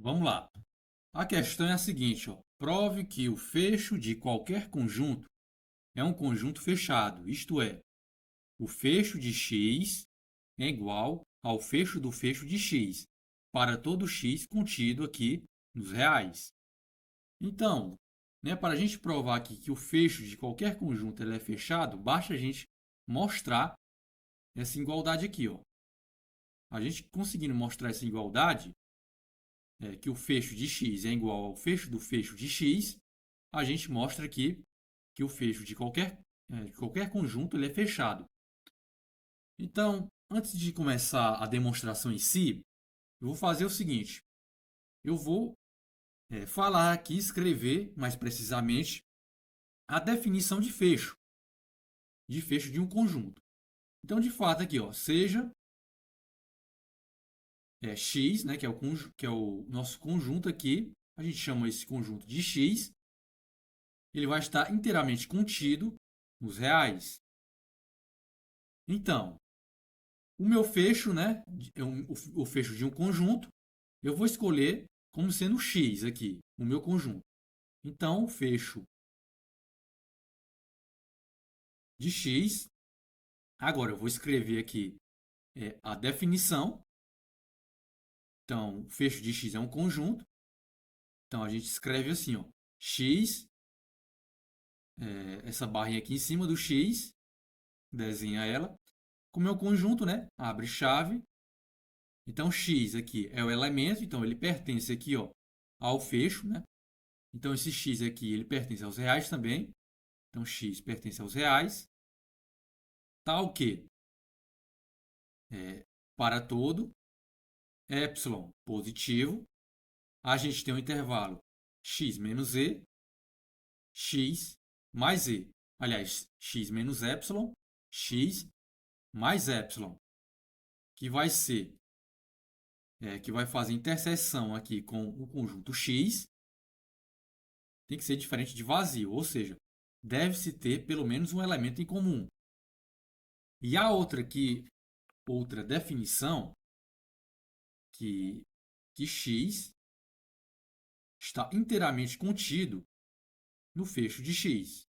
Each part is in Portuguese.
Vamos lá. A questão é a seguinte, ó. Prove que o fecho de qualquer conjunto é um conjunto fechado, isto é, o fecho de x é igual ao fecho de x para todo x contido aqui nos reais. Então, para a gente provar aqui que o fecho de qualquer conjunto ele é fechado, basta a gente mostrar essa igualdade aqui. Ó. A gente conseguindo mostrar essa igualdade, que o fecho de x é igual ao fecho de x, a gente mostra aqui que o fecho de qualquer conjunto ele é fechado. Então, antes de começar a demonstração em si, eu vou fazer o seguinte: eu vou falar aqui, escrever mais precisamente a definição de fecho de um conjunto. Então, de fato, aqui, ó, seja x, né, que é o nosso conjunto aqui, a gente chama esse conjunto de x, ele vai estar inteiramente contido nos reais. Então, o meu fecho, né, o fecho de um conjunto, eu vou escolher como sendo x aqui, o meu conjunto. Então, o fecho de x, agora eu vou escrever aqui a definição. Então, o fecho de x é um conjunto. Então, a gente escreve assim, ó, x, essa barrinha aqui em cima do x, desenha ela. Como é um conjunto, né? Abre chave. Então, x aqui é o elemento, então ele pertence aqui, ó, ao fecho, né? Então, esse x aqui, ele pertence aos reais também. Então, x pertence aos reais. Tal que, para todo, epsilon positivo, a gente tem um intervalo x menos e, x mais e. Aliás, x menos epsilon, x mais epsilon, que vai ser, que vai fazer interseção aqui com o conjunto x, tem que ser diferente de vazio, ou seja, deve-se ter pelo menos um elemento em comum. E a outra definição, que x está inteiramente contido no fecho de x.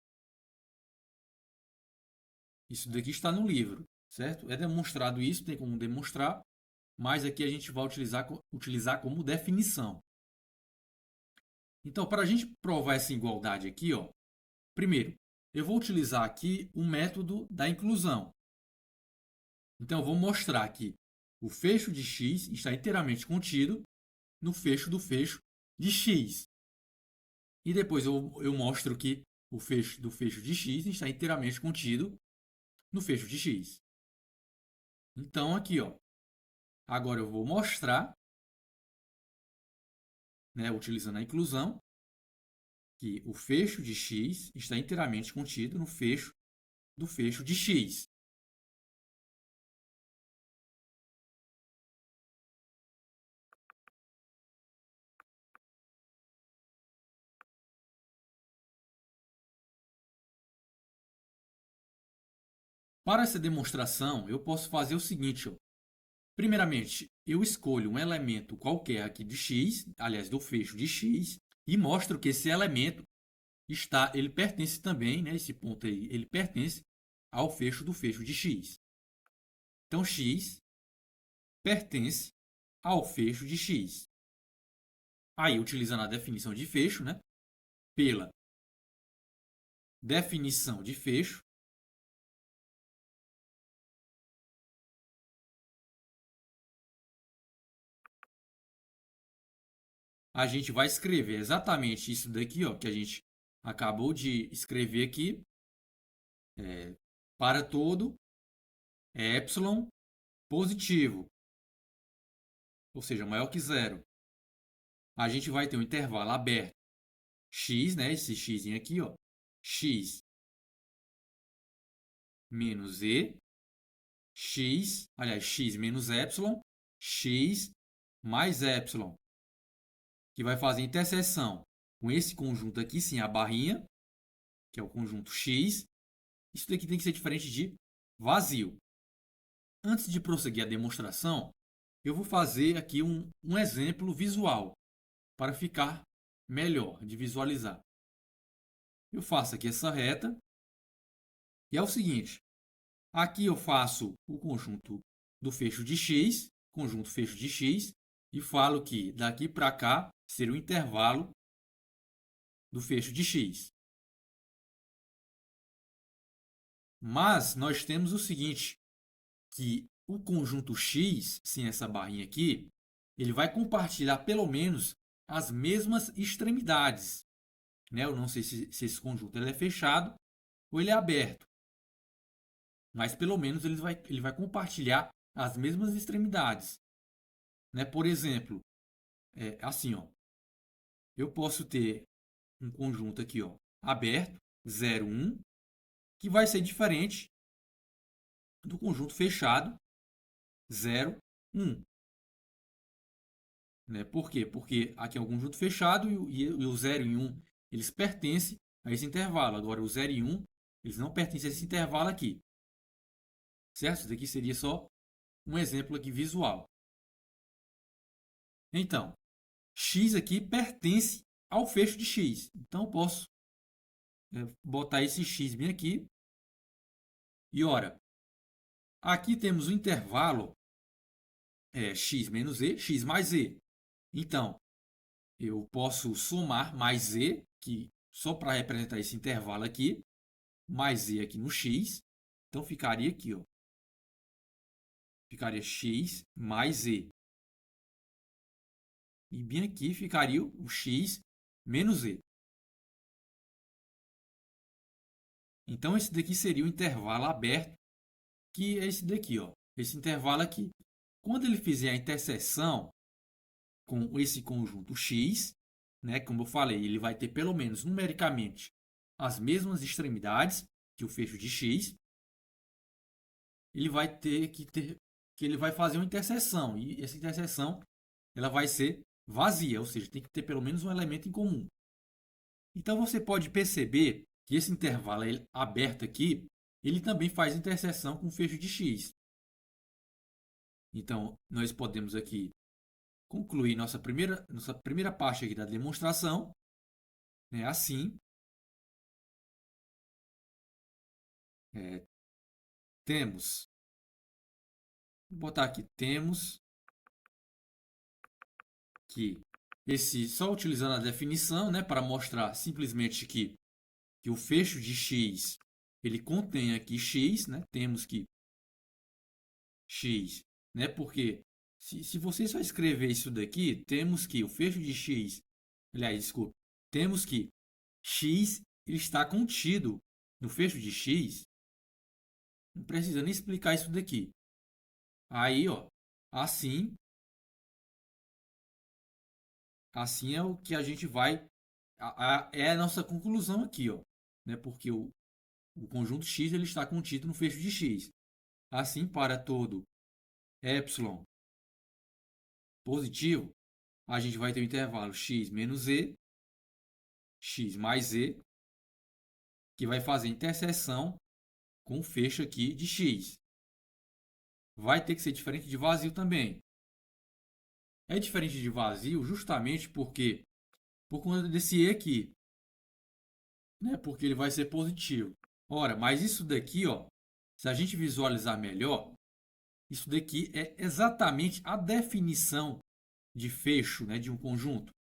Isso daqui está no livro, certo? É demonstrado isso, tem como demonstrar, mas aqui a gente vai utilizar como definição. Então, para a gente provar essa igualdade aqui, ó, primeiro, eu vou utilizar aqui o método da inclusão. Então, eu vou mostrar que o fecho de x está inteiramente contido no fecho do fecho de x. E depois eu mostro que o fecho do fecho de x está inteiramente contido no fecho de x. Então, aqui, ó, agora eu vou mostrar, né, utilizando a inclusão, que o fecho de x está inteiramente contido no fecho do fecho de x. Para essa demonstração, eu posso fazer o seguinte, ó. Primeiramente, eu escolho um elemento qualquer aqui de x, aliás, do fecho de x, e mostro que esse elemento ele pertence também, né, esse ponto aí, ele pertence ao fecho do fecho de x. Então, x pertence ao fecho de x. Aí, utilizando a definição de fecho, né, pela definição de fecho, a gente vai escrever exatamente isso daqui, ó, que a gente acabou de escrever aqui, para todo epsilon positivo, ou seja, maior que zero. A gente vai ter um intervalo aberto x, né, esse x aqui, ó, x menos e, x menos epsilon, x mais epsilon, que vai fazer interseção com esse conjunto aqui, sim, a barrinha, que é o conjunto x. Isso daqui tem que ser diferente de vazio. Antes de prosseguir a demonstração, eu vou fazer aqui um exemplo visual. para ficar melhor de visualizar. Eu faço aqui essa reta. E é o seguinte, aqui eu faço o conjunto do fecho de x, conjunto fecho de x, e falo que daqui para cá seria o intervalo do fecho de x. Mas nós temos o seguinte, que o conjunto x, sem essa barrinha aqui, ele vai compartilhar pelo menos as mesmas extremidades. Né? Eu não sei se esse conjunto ele é fechado ou ele é aberto. Mas pelo menos ele vai compartilhar as mesmas extremidades. Né? Por exemplo, assim, ó, eu posso ter um conjunto aqui, ó, aberto, 0, 1, que vai ser diferente do conjunto fechado, 0, 1. Né? Por quê? Porque aqui é um conjunto fechado e o 0 e 1 eles pertencem a esse intervalo. Agora, o 0 e 1 eles não pertencem a esse intervalo aqui. Certo? Isso daqui seria só um exemplo aqui visual. Então, x aqui pertence ao fecho de x. Então, eu posso botar esse x bem aqui. E, ora, aqui temos o intervalo x menos e, x mais e. Então, eu posso somar mais z, que só para representar esse intervalo aqui, mais z aqui no x. Então, ficaria aqui, ó. Ficaria x mais z. E bem aqui ficaria o x menos z. Então, esse daqui seria o intervalo aberto, que é esse daqui, ó. Esse intervalo aqui. Quando ele fizer a interseção com esse conjunto x, né, como eu falei, ele vai ter pelo menos numericamente as mesmas extremidades que o fecho de x. Ele vai ter que ele vai fazer uma interseção e essa interseção ela vai ser vazia, ou seja, tem que ter pelo menos um elemento em comum. Então você pode perceber que esse intervalo aberto aqui, ele também faz interseção com o fecho de x. Então, nós podemos aqui concluir nossa primeira parte aqui da demonstração, né? Assim, temos, vou botar aqui, temos que só utilizando a definição, né, para mostrar simplesmente que o fecho de x ele contém aqui x, né? Temos que x, né? Porque se você só escrever isso daqui, temos que o fecho de x, aliás, desculpa, temos que x ele está contido no fecho de x. Não precisa nem explicar isso daqui. Aí, ó, assim é o que a gente vai é a nossa conclusão aqui, ó, né? Porque o conjunto x ele está contido no fecho de x. Assim, para todo epsilon positivo, a gente vai ter o intervalo x menos e, x mais e, que vai fazer interseção com o fecho aqui de x. Vai ter que ser diferente de vazio também. É diferente de vazio justamente porque por conta desse e aqui, né? Porque ele vai ser positivo. Ora, mas isso daqui, ó, se a gente visualizar melhor, isso daqui é exatamente a definição de fecho, né, de um conjunto.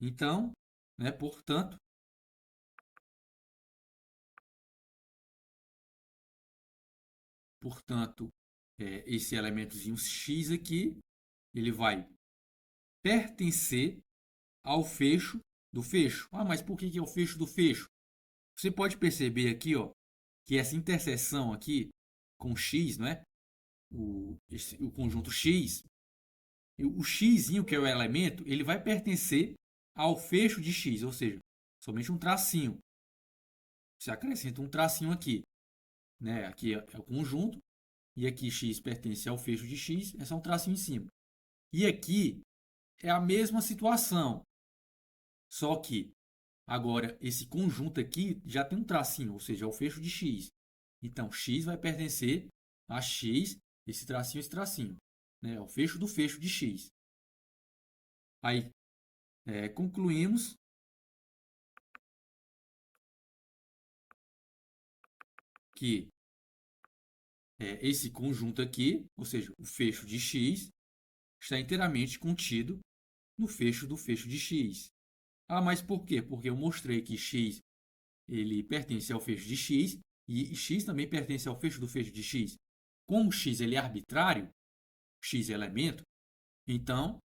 Então, né, portanto, esse elementozinho x aqui, ele vai pertencer ao fecho do fecho. Ah, mas por que é o fecho do fecho? Você pode perceber aqui, ó, que essa interseção aqui com x, né, o conjunto x, o x, que é o elemento, ele vai pertencer ao fecho de x, ou seja, somente um tracinho. Você acrescenta um tracinho aqui. Né? Aqui é o conjunto, e aqui x pertence ao fecho de x, é só um tracinho em cima. E aqui é a mesma situação, só que agora esse conjunto aqui já tem um tracinho, ou seja, é o fecho de x. Então, x vai pertencer a x, esse tracinho, né? É o fecho do fecho de x. Aí, concluímos que esse conjunto aqui, ou seja, o fecho de x, está inteiramente contido no fecho do fecho de x. Ah, mas por quê? Porque eu mostrei que x ele pertence ao fecho de x e x também pertence ao fecho do fecho de x. Como x ele é arbitrário, x é elemento, então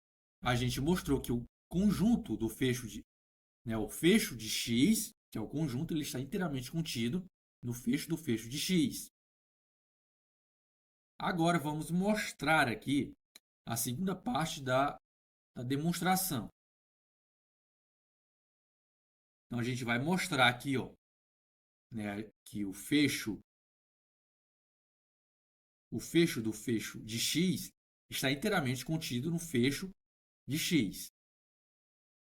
a gente mostrou que o conjunto do fecho de, o fecho de x, que é o conjunto, ele está inteiramente contido no fecho do fecho de x. Agora vamos mostrar aqui a segunda parte da demonstração. Então a gente vai mostrar aqui, ó, que o fecho do fecho de x está inteiramente contido no fecho de x.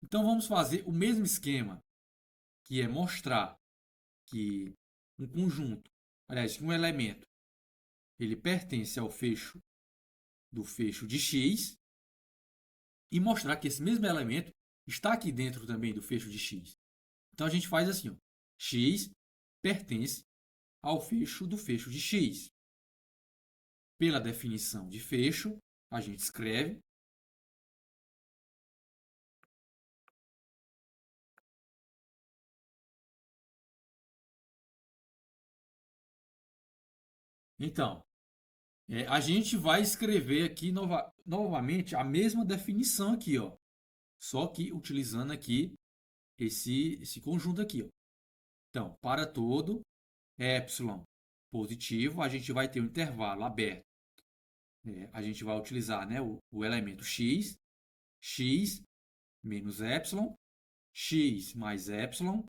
Então vamos fazer o mesmo esquema, que é mostrar que um conjunto, aliás, que um elemento, ele pertence ao fecho do fecho de x e mostrar que esse mesmo elemento está aqui dentro também do fecho de x. Então a gente faz assim, ó, x pertence ao fecho do fecho de x. Pela definição de fecho, a gente escreve então, a gente vai escrever aqui novamente a mesma definição aqui, ó, só que utilizando aqui esse conjunto aqui. Ó. Então, para todo epsilon positivo, a gente vai ter um intervalo aberto. A gente vai utilizar o elemento x, x menos epsilon, x mais epsilon,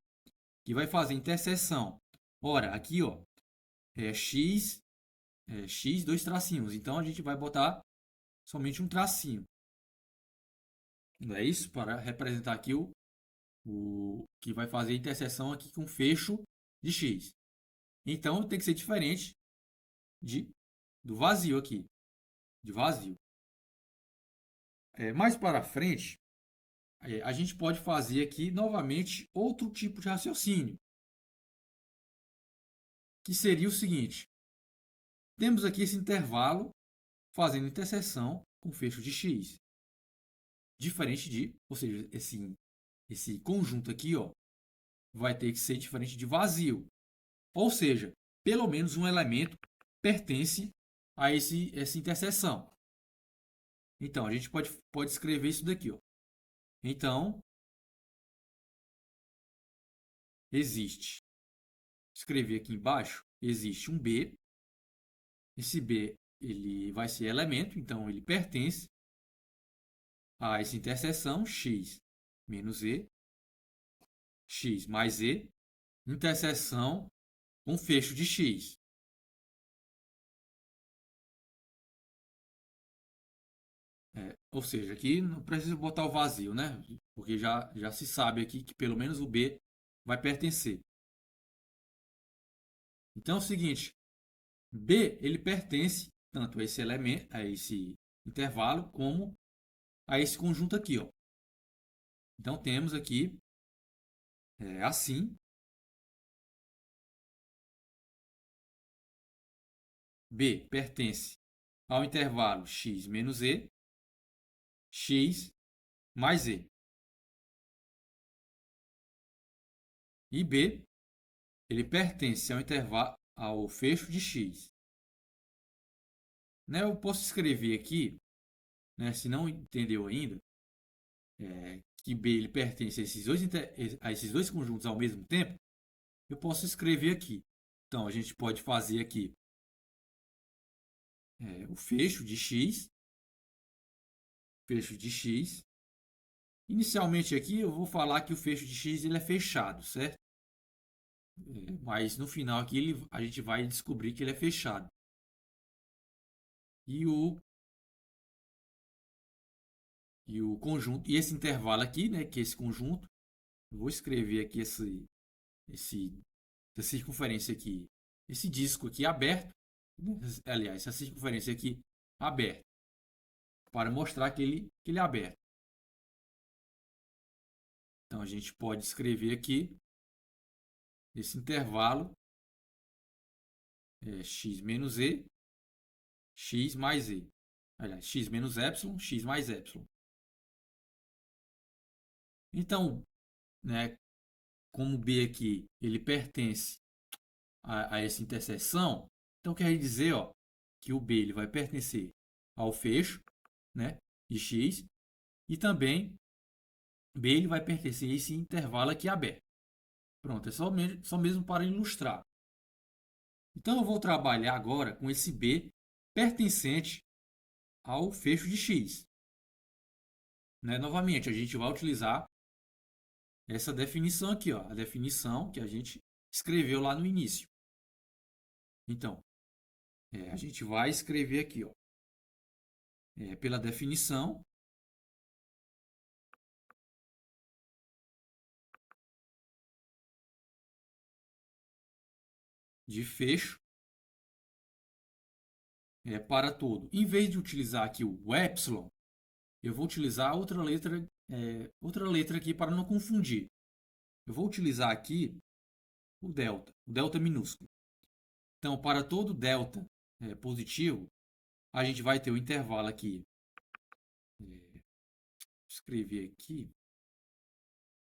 que vai fazer interseção. Ora, aqui ó, x, x, dois tracinhos. Então, a gente vai botar somente um tracinho. Não é isso? Para representar aqui o que vai fazer a interseção aqui com fecho de x. Então, tem que ser diferente do vazio aqui. De vazio. Mais para frente, a gente pode fazer aqui novamente outro tipo de raciocínio. Que seria o seguinte. Temos aqui esse intervalo fazendo interseção com fecho de x. Diferente de, ou seja, esse conjunto aqui, ó, vai ter que ser diferente de vazio. Ou seja, pelo menos um elemento pertence a essa interseção. Então, a gente pode escrever isso daqui. Ó. Então, existe, escrever aqui embaixo, existe um B. Esse B ele vai ser elemento, então ele pertence a essa interseção x menos e, x mais e, interseção com fecho de x. Ou seja, aqui não precisa botar o vazio, né? Porque já se sabe aqui que pelo menos o B vai pertencer. Então é o seguinte, B ele pertence tanto a esse elemento, a esse intervalo, como a esse conjunto aqui. Ó. Então temos aqui assim. B pertence ao intervalo x menos e, x mais e. E B ele pertence ao intervalo ao fecho de x. Eu posso escrever aqui, se não entendeu ainda, que B ele pertence a esses dois conjuntos ao mesmo tempo, eu posso escrever aqui. Então, a gente pode fazer aqui o fecho de x. Fecho de x. Inicialmente aqui eu vou falar que o fecho de x ele é fechado, certo? Mas no final aqui a gente vai descobrir que ele é fechado. E o conjunto, e esse intervalo aqui, que é esse conjunto, eu vou escrever aqui essa circunferência aqui, esse disco aqui aberto, aliás, essa circunferência aqui aberta, para mostrar que ele é aberto. Então, a gente pode escrever aqui esse intervalo x menos e, x mais e. Aliás, x menos epsilon, x mais epsilon. Então, né, como B aqui ele pertence a essa interseção, então quer dizer que o B ele vai pertencer ao fecho, né, de x, e também B ele vai pertencer a esse intervalo aqui aberto. Pronto, é só mesmo para ilustrar. Então, eu vou trabalhar agora com esse B pertencente ao fecho de x. Né? Novamente, a gente vai utilizar essa definição aqui, a definição que a gente escreveu lá no início. Então, a gente vai escrever aqui, pela definição, de fecho para todo. Em vez de utilizar aqui o epsilon, eu vou utilizar outra letra aqui para não confundir. Eu vou utilizar aqui o delta minúsculo. Então, para todo delta positivo, a gente vai ter o intervalo aqui. Vou escrever aqui.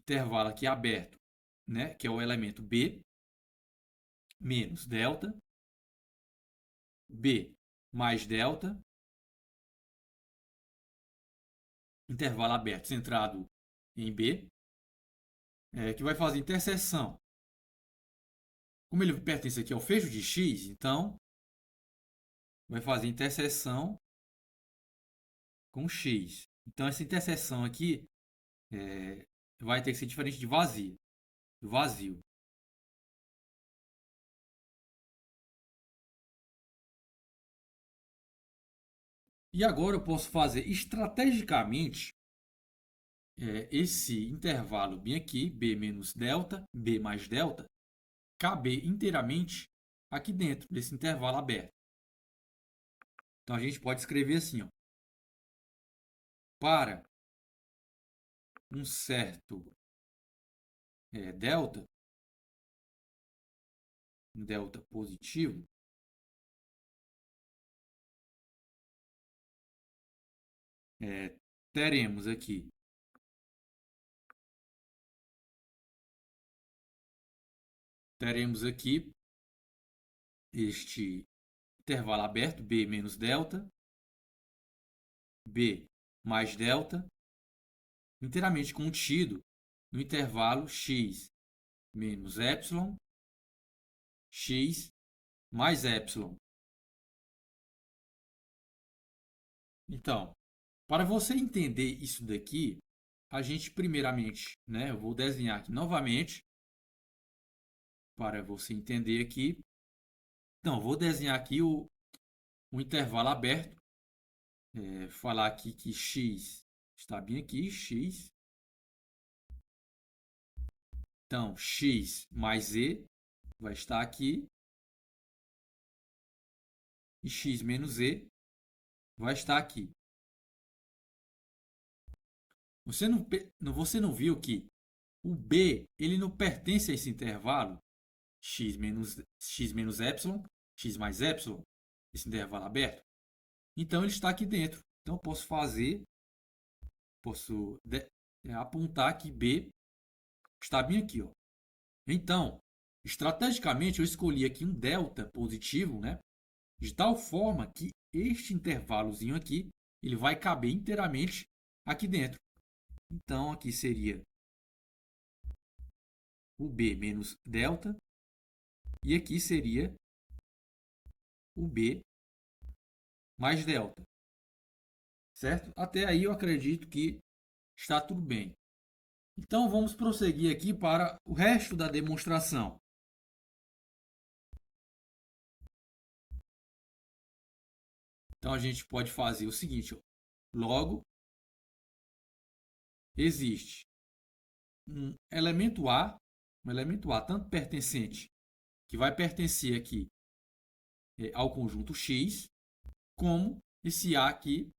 Intervalo aqui aberto, né, que é o elemento B, menos delta, B mais delta, intervalo aberto centrado em B, que vai fazer interseção. Como ele pertence aqui ao fecho de x, então vai fazer interseção com x. Então, essa interseção aqui vai ter que ser diferente de vazio. E agora eu posso fazer estrategicamente esse intervalo bem aqui, B menos delta, B mais delta, caber inteiramente aqui dentro desse intervalo aberto. Então, a gente pode escrever assim, para um certo delta, um delta positivo, teremos aqui este intervalo aberto, B menos delta, B mais delta, inteiramente contido no intervalo x menos epsilon, x mais epsilon. Então, para você entender isso daqui, a gente primeiramente, eu vou desenhar aqui novamente, para você entender aqui. Então, vou desenhar aqui o intervalo aberto, falar aqui que x está bem aqui, x. Então, x mais e vai estar aqui, e x menos e vai estar aqui. Você não viu que o b ele não pertence a esse intervalo x menos epsilon, x mais epsilon, esse intervalo aberto? Então, ele está aqui dentro. Então, eu posso apontar que b está bem aqui. Então, estrategicamente, eu escolhi aqui um delta positivo, de tal forma que este intervalozinho aqui ele vai caber inteiramente aqui dentro. Então, aqui seria o B menos delta, e aqui seria o B mais delta. Certo? Até aí eu acredito que está tudo bem. Então, vamos prosseguir aqui para o resto da demonstração. Então, a gente pode fazer o seguinte. Logo, existe um elemento A tanto pertencente, que vai pertencer aqui ao conjunto X, como esse A aqui,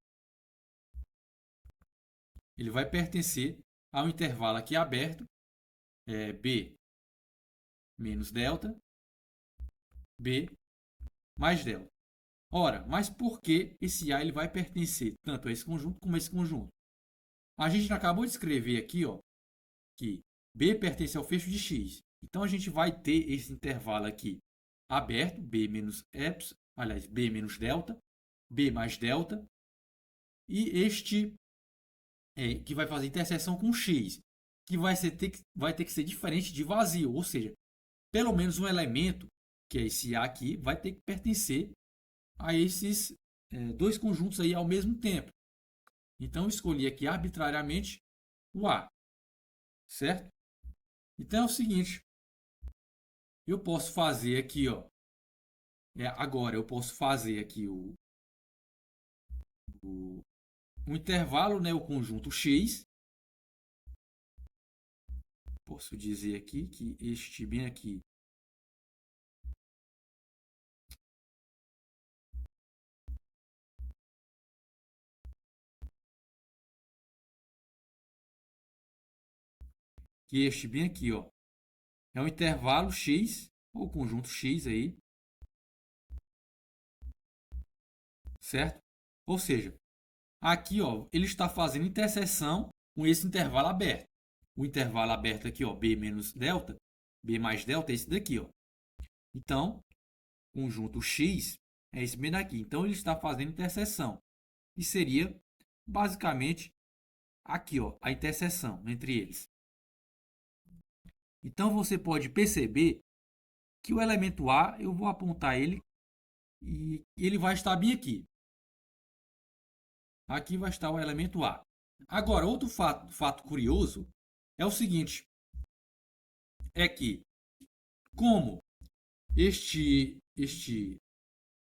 ele vai pertencer há um intervalo aqui aberto, B menos delta, B mais delta. Ora, mas por que esse A ele vai pertencer tanto a esse conjunto como a esse conjunto? A gente acabou de escrever aqui, ó, que B pertence ao fecho de X. Então, a gente vai ter esse intervalo aqui aberto, B menos epsilon, aliás, B menos delta, B mais delta, e este que vai fazer interseção com X, que vai ter que ser diferente de vazio, ou seja, pelo menos um elemento, que é esse A aqui, vai ter que pertencer a esses dois conjuntos aí ao mesmo tempo. Então, eu escolhi aqui arbitrariamente o A, certo? Então, é o seguinte, eu posso fazer aqui, ó, agora eu posso fazer aqui o intervalo, né, o conjunto X. Posso dizer aqui que este bem aqui ó, é um intervalo X, ou conjunto X aí, certo? Ou seja, aqui, ó, ele está fazendo interseção com esse intervalo aberto. O intervalo aberto aqui, ó, B menos delta, B mais delta é esse daqui, ó. Então, conjunto X é esse bem daqui. Então, ele está fazendo interseção. E seria, basicamente, aqui, ó, a interseção entre eles. Então, você pode perceber que o elemento A, eu vou apontar ele e ele vai estar bem aqui. Aqui vai estar o elemento A. Agora, outro fato curioso é o seguinte, é que como este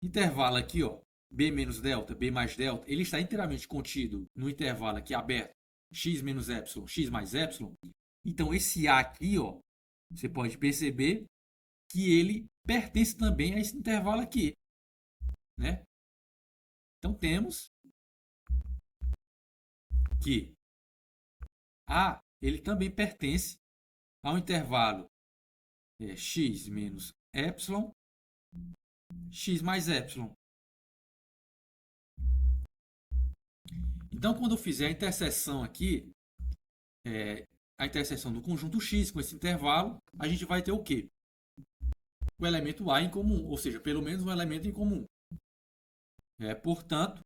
intervalo aqui, ó, B menos delta, B mais delta, ele está inteiramente contido no intervalo aqui aberto, x menos epsilon, x mais epsilon. Então, esse A aqui, ó, você pode perceber que ele pertence também a esse intervalo aqui, né? Então, temos que A ele também pertence ao intervalo x menos epsilon, x mais epsilon. Então, quando eu fizer a interseção aqui, a interseção do conjunto X com esse intervalo, a gente vai ter o quê? O elemento A em comum, ou seja, pelo menos um elemento em comum. Portanto,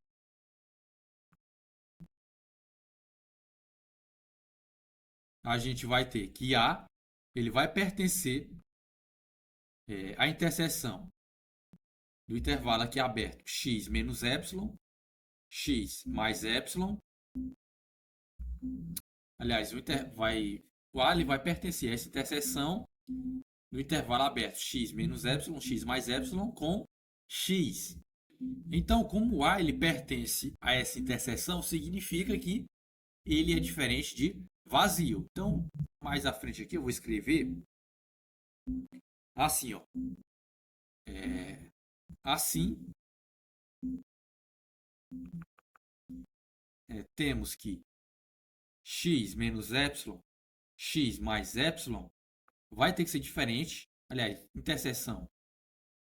a gente vai ter que A ele vai pertencer à interseção do intervalo aqui aberto, x menos epsilon, x mais epsilon. Aliás, o A ele vai pertencer a essa interseção no intervalo aberto x menos epsilon, x mais epsilon com x. Então, como o A ele pertence a essa interseção, significa que ele é diferente de vazio. Então, mais à frente aqui eu vou escrever assim, ó. Assim, temos que x menos epsilon, x mais epsilon vai ter que ser diferente. Aliás, interseção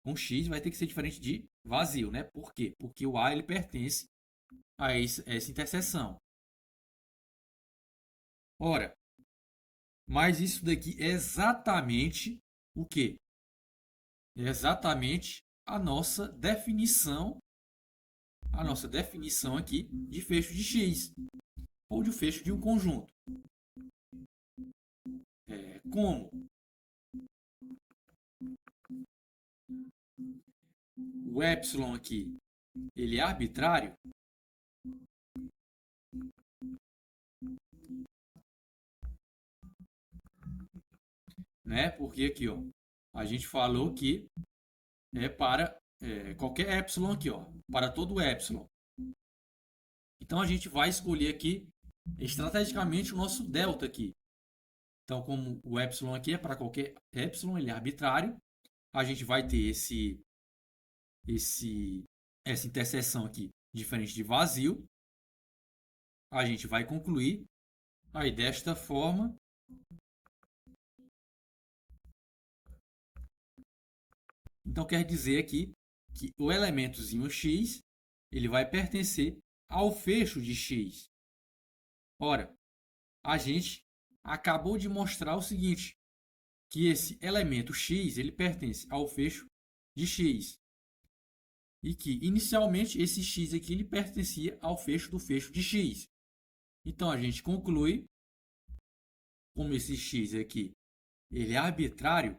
com x vai ter que ser diferente de vazio, né? Por quê? Porque o A ele pertence a essa interseção. Ora, mas isso daqui é exatamente o quê? É exatamente a nossa definição aqui de fecho de x ou de fecho de um conjunto. Como o epsilon aqui ele é arbitrário, né? Porque aqui, ó, a gente falou que é para qualquer epsilon aqui, ó, para todo epsilon. Então a gente vai escolher aqui estrategicamente o nosso delta aqui. Então, como o epsilon aqui é para qualquer epsilon, ele é arbitrário, a gente vai ter essa interseção aqui diferente de vazio. A gente vai concluir Aí, desta forma, então quer dizer aqui que o elementozinho x ele vai pertencer ao fecho de x. Ora, a gente acabou de mostrar o seguinte, que esse elemento x ele pertence ao fecho de x. E que, inicialmente, esse x aqui ele pertencia ao fecho do fecho de x. Então, a gente conclui, como esse x aqui ele é arbitrário,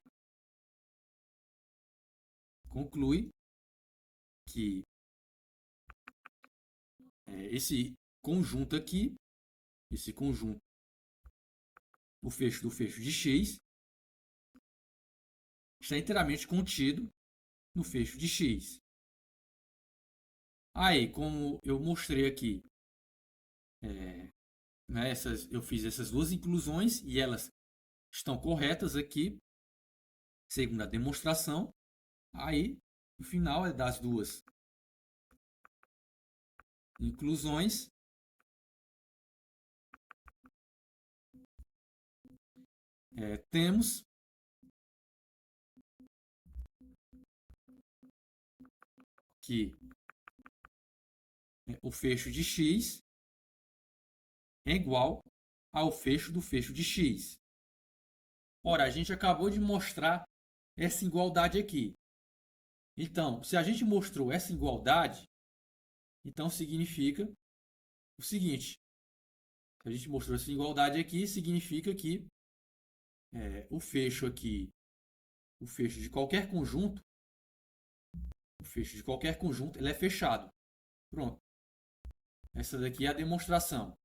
conclui que esse conjunto aqui, esse conjunto, o fecho do fecho de x, está inteiramente contido no fecho de x. Aí, como eu mostrei aqui, né, eu fiz essas duas inclusões e elas estão corretas aqui, segundo a demonstração. Aí, o final é das duas inclusões. Temos que o fecho de x é igual ao fecho do fecho de x. Ora, a gente acabou de mostrar essa igualdade aqui. Então, se a gente mostrou essa igualdade, então significa o seguinte. Se a gente mostrou essa igualdade aqui, significa que o fecho aqui, o fecho de qualquer conjunto, ele é fechado. Pronto. Essa daqui é a demonstração.